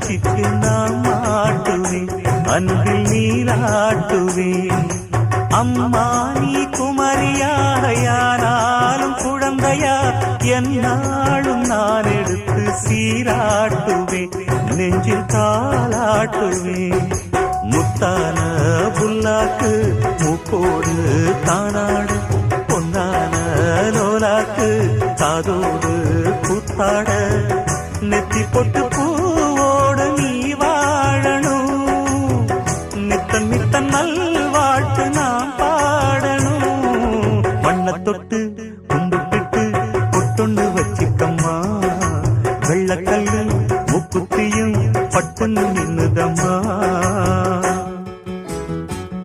கட்சிக்கு நான் மாட்டுவேன், அன்பில் நீராட்டுவேன். அம்மா நீ குமரியாயானாலும் குழந்தையா என்னாலும் நான் எடுத்து சீராட்டுவேன், நெஞ்சில் தாளாட்டுவேன். முத்தான புல்லாக்கு மூக்கோடு தானாடு, பொன்னான லோலாக்கு காதோடு கூத்தாட, நெத்தி பொட்டு